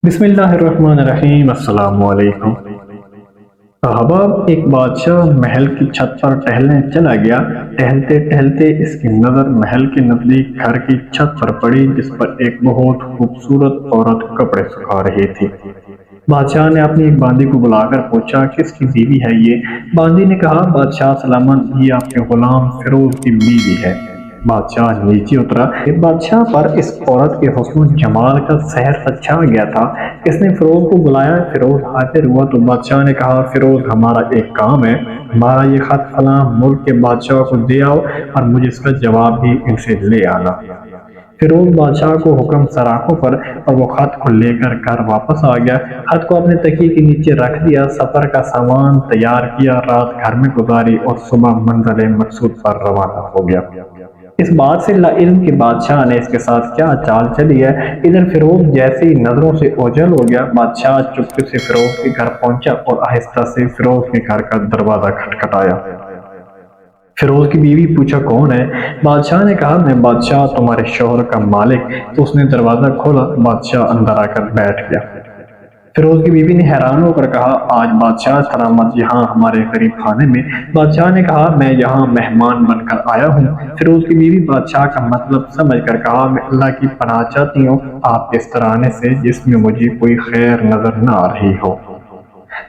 بسم اللہ الرحمن الرحیم۔ السلام علیکم احباب، ایک بادشاہ محل کی چھت پر ٹہلنے چلا گیا۔ ٹہلتے ٹہلتے اس کی نظر محل کے نزدیک گھر کی چھت پر پڑی، جس پر ایک بہت خوبصورت عورت کپڑے سکھا رہی تھی۔ بادشاہ نے اپنی ایک باندی کو بلا کر پوچھا، کس کی بیوی ہے یہ؟ باندی نے کہا، بادشاہ سلامت، یہ آپ کے غلام فیروز کی بیوی ہے۔ بادشاہ نیچے اترا۔ بادشاہ پر اس عورت کے حسن و جمال کا سحر سا چھا گیا تھا۔ اس نے فیروز کو بلایا۔ فیروز حاضر ہوا تو بادشاہ نے کہا، فیروز، ہمارا ایک کام ہے، ہمارا یہ خط فلاں ملک کے بادشاہ کو دے آؤ اور مجھے اس کا جواب بھی ان سے لے آنا۔ فیروز بادشاہ کو حکم سراخوں پر اور وہ خط کو لے کر گھر واپس آ گیا۔ خط کو اپنے تکیے کے نیچے رکھ دیا، سفر کا سامان تیار کیا، رات گھر میں گزاری اور صبح منزل مقصود پر روانہ ہو گیا۔ اس بات سے لا علم کہ بادشاہ نے اس کے ساتھ کیا چال چلی ہے، ادھر فیروز جیسے ہی نظروں سے اوجھل ہو گیا۔ بادشاہ چپکے سے فیروز کے گھر پہنچا اور آہستہ سے فیروز کے گھر کا دروازہ کھٹکھٹایا۔ فیروز کی بیوی پوچھا، کون ہے؟ بادشاہ نے کہا، میں بادشاہ، تمہارے شوہر کا مالک۔ تو اس نے دروازہ کھولا۔ بادشاہ اندر آ کر بیٹھ گیا۔ فیروز کی بیوی نے حیران ہو کر کہا، آج بادشاہ سلامت یہاں ہمارے غریب خانے میں؟ بادشاہ نے کہا، میں یہاں مہمان بن کر آیا ہوں۔ فیروز کی بیوی بادشاہ کا مطلب سمجھ کر کہا، میں اللہ کی پناہ چاہتی ہوں آپ کے اس طرح آنے سے جس میں مجھے کوئی خیر نظر نہ آ رہی ہو۔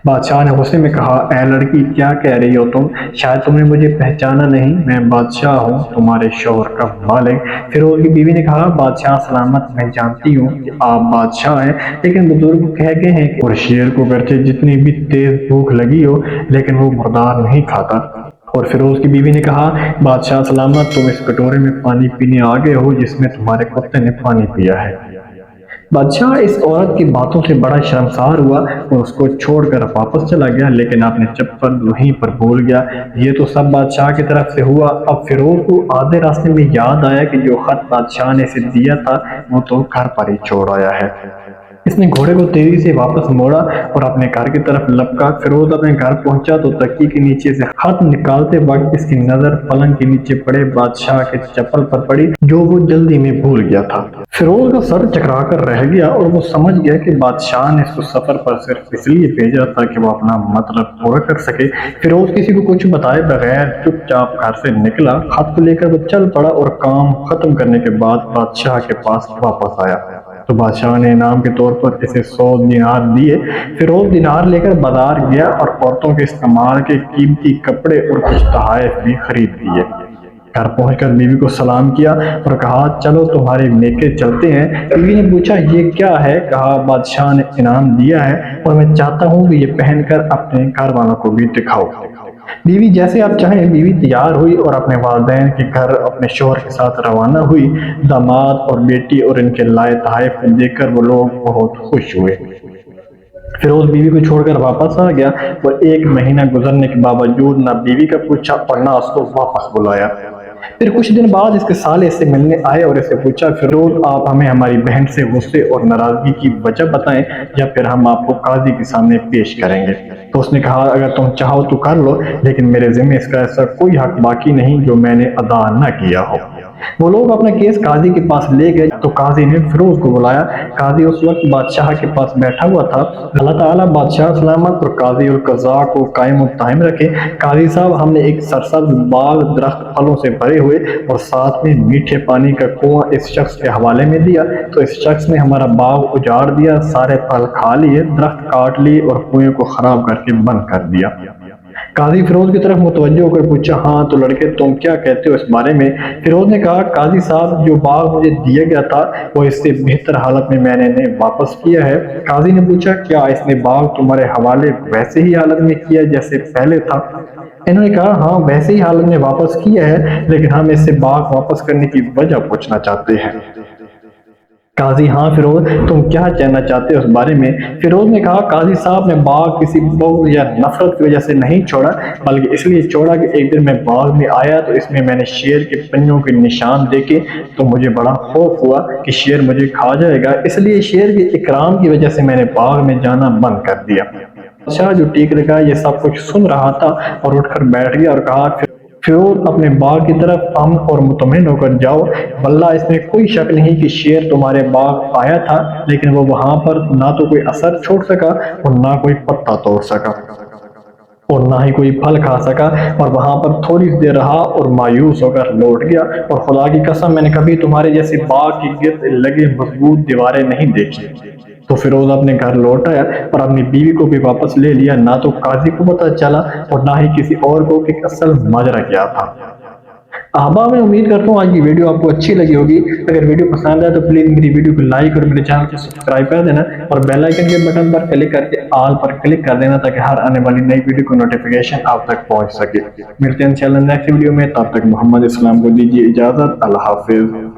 بادشاہ نے غصے میں کہا، اے لڑکی، کیا کہہ رہی ہو تم؟ شاید تم نے مجھے پہچانا نہیں، میں بادشاہ ہوں، تمہارے شوہر کا مالک۔ فیروز کی بیوی نے کہا، بادشاہ سلامت، میں جانتی ہوں کہ آپ بادشاہ ہیں، لیکن بزرگ کہہ گئے ہیں کہ اور شیر کو گرچہ جتنی بھی تیز بھوک لگی ہو لیکن وہ مردار نہیں کھاتا۔ اور فیروز کی بیوی نے کہا، بادشاہ سلامت، تم اس کٹورے میں پانی پینے آ گئے ہو جس میں تمہارے کتے نے پانی پیا ہے۔ بادشاہ اس عورت کی باتوں سے بڑا شرمسار ہوا اور اس کو چھوڑ کر واپس چلا گیا، لیکن اپنے چپل وہیں پر بھول گیا۔ یہ تو سب بادشاہ کی طرف سے ہوا۔ اب فیروز کو آدھے راستے میں یاد آیا کہ جو خط بادشاہ نے اسے دیا تھا وہ تو گھر پر ہی چھوڑ آیا ہے۔ اس نے گھوڑے کو تیزی سے واپس موڑا اور اپنے گھر کی طرف لپکا۔ فیروز اپنے گھر پہنچا تو تکیے کے نیچے سے خط نکالتے وقت اس کی نظر پلنگ کے نیچے پڑے بادشاہ کے چپل پر پڑی جو وہ جلدی میں بھول گیا تھا۔ فیروز کا سر چکرا کر رہ گیا اور وہ سمجھ گیا کہ بادشاہ نے اس کو سفر پر صرف اس لیے بھیجا تھا کہ وہ اپنا مطلب پورا کر سکے۔ فیروز کسی کو کچھ بتائے بغیر چپ چاپ گھر سے نکلا۔ خط کو لے کر وہ چل پڑا اور کام ختم کرنے کے بعد بادشاہ کے پاس واپس آیا تو بادشاہ نے انعام کے طور پر اسے 100 دینار دیے۔ فیروز دینار لے کر بازار گیا اور عورتوں کے استعمال کے قیمتی کپڑے اور کچھ تحائف بھی خرید لیے۔ گھر پہنچ کر بیوی کو سلام کیا اور کہا، چلو تمہارے میکے چلتے ہیں۔ بیوی نے پوچھا، یہ کیا ہے؟ کہا، بادشاہ نے انعام دیا ہے اور میں چاہتا ہوں کہ یہ پہن کر اپنے گھر والوں کو بھی دکھاؤ۔ بیوی، جیسے آپ چاہیں۔ بیوی تیار ہوئی اور اپنے والدین کے گھر اپنے شوہر کے ساتھ روانہ ہوئی۔ داماد اور بیٹی اور ان کے لائے تحائف کو دیکھ کر وہ لوگ بہت خوش ہوئے۔ فیروز بیوی کو چھوڑ کر واپس آ گیا اور 1 مہینہ گزرنے کے باوجود نہ بیوی کا پوچھا اور نہ اس کو واپس بلایا۔ پھر کچھ دن بعد اس کے سالے اس سے ملنے آئے اور اسے پوچھا، فیروز، آپ ہمیں ہماری بہن سے غصے اور ناراضگی کی وجہ بتائیں یا پھر ہم آپ کو قاضی کے سامنے پیش کریں گے۔ تو اس نے کہا، اگر تم چاہو تو کر لو، لیکن میرے ذمہ اس کا ایسا کوئی حق باقی نہیں جو میں نے ادا نہ کیا ہو۔ وہ لوگ اپنا کیس قاضی کے پاس لے گئے تو قاضی نے فیروز کو بلایا۔ قاضی اس وقت بادشاہ کے پاس بیٹھا ہوا تھا۔ اللہ تعالیٰ بادشاہ سلامت اور قاضی القضاء کو قائم و دائم رکھے۔ قاضی صاحب، ہم نے ایک سرسبز باغ درخت پھلوں سے بھرے ہوئے اور ساتھ میں میٹھے پانی کا کنواں اس شخص کے حوالے میں دیا تو اس شخص نے ہمارا باغ اجاڑ دیا، سارے پھل کھا لیے، درخت کاٹ لیے اور کنویں کو خراب کر کے بند کر دیا۔ قاضی فیروز کی طرف متوجہ ہو کر پوچھا، ہاں تو لڑکے، تم کیا کہتے ہو اس بارے میں؟ فیروز نے کہا، قاضی صاحب، جو باغ مجھے دیا گیا تھا وہ اس سے بہتر حالت میں میں نے واپس کیا ہے۔ قاضی نے پوچھا، کیا اس نے باغ تمہارے حوالے ویسے ہی حالت میں کیا جیسے پہلے تھا؟ انہوں نے کہا، ہاں ویسے ہی حالت میں واپس کیا ہے، لیکن ہم اس سے باغ واپس کرنے کی وجہ پوچھنا چاہتے ہیں۔ قاضی، ہاں فیروز، تم کیا کہنا چاہتے ہو اس بارے میں؟ فیروز نے کہا، قاضی صاحب، میں باغ کسی بغض یا نفرت کی وجہ سے نہیں چھوڑا، بلکہ اس لیے چھوڑا کہ ایک دن میں باغ میں آیا تو اس میں میں نے شیر کے پنجوں کے نشان دیکھے تو مجھے بڑا خوف ہوا کہ شیر مجھے کھا جائے گا، اس لیے شیر کے اکرام کی وجہ سے میں نے باغ میں جانا بند کر دیا۔ بادشاہ جو ٹیک لگا یہ سب کچھ سن رہا تھا اور اٹھ کر بیٹھ گیا اور کہا، فیروز اپنے باغ کی طرف امن اور مطمئن ہو کر جاؤ، واللہ اس میں کوئی شک نہیں کہ شیر تمہارے باغ آیا تھا، لیکن وہ وہاں پر نہ تو کوئی اثر چھوڑ سکا اور نہ کوئی پتا توڑ سکا اور نہ ہی کوئی پھل کھا سکا، اور وہاں پر تھوڑی دیر رہا اور مایوس ہو کر لوٹ گیا، اور خدا کی قسم میں نے کبھی تمہارے جیسے باغ کے گرد لگے مضبوط دیواریں نہیں دیکھی۔ تو فیروز اپنے گھر لوٹ آیا اور اپنی بیوی کو بھی واپس لے لیا، نہ تو قاضی کو پتہ چلا اور نہ ہی کسی اور کو کہ اصل ماجرا کیا تھا۔ احباب میں امید کرتا ہوں آج کی ویڈیو آپ کو اچھی لگی ہوگی۔ اگر ویڈیو پسند آئے تو پلیز میری ویڈیو کو لائک اور میرے چینل کو سبسکرائب کر دینا اور بیل آئیکن کے بٹن پر کلک کر کے آل پر کلک کر دینا تاکہ ہر آنے والی نئی ویڈیو کو نوٹیفیکیشن آپ تک پہنچ سکے۔ ملتے ہیں انشاءاللہ نیکسٹ ویڈیو میں، تب تک محمد اسلام کو دیجیے اجازت، اللہ حافظ۔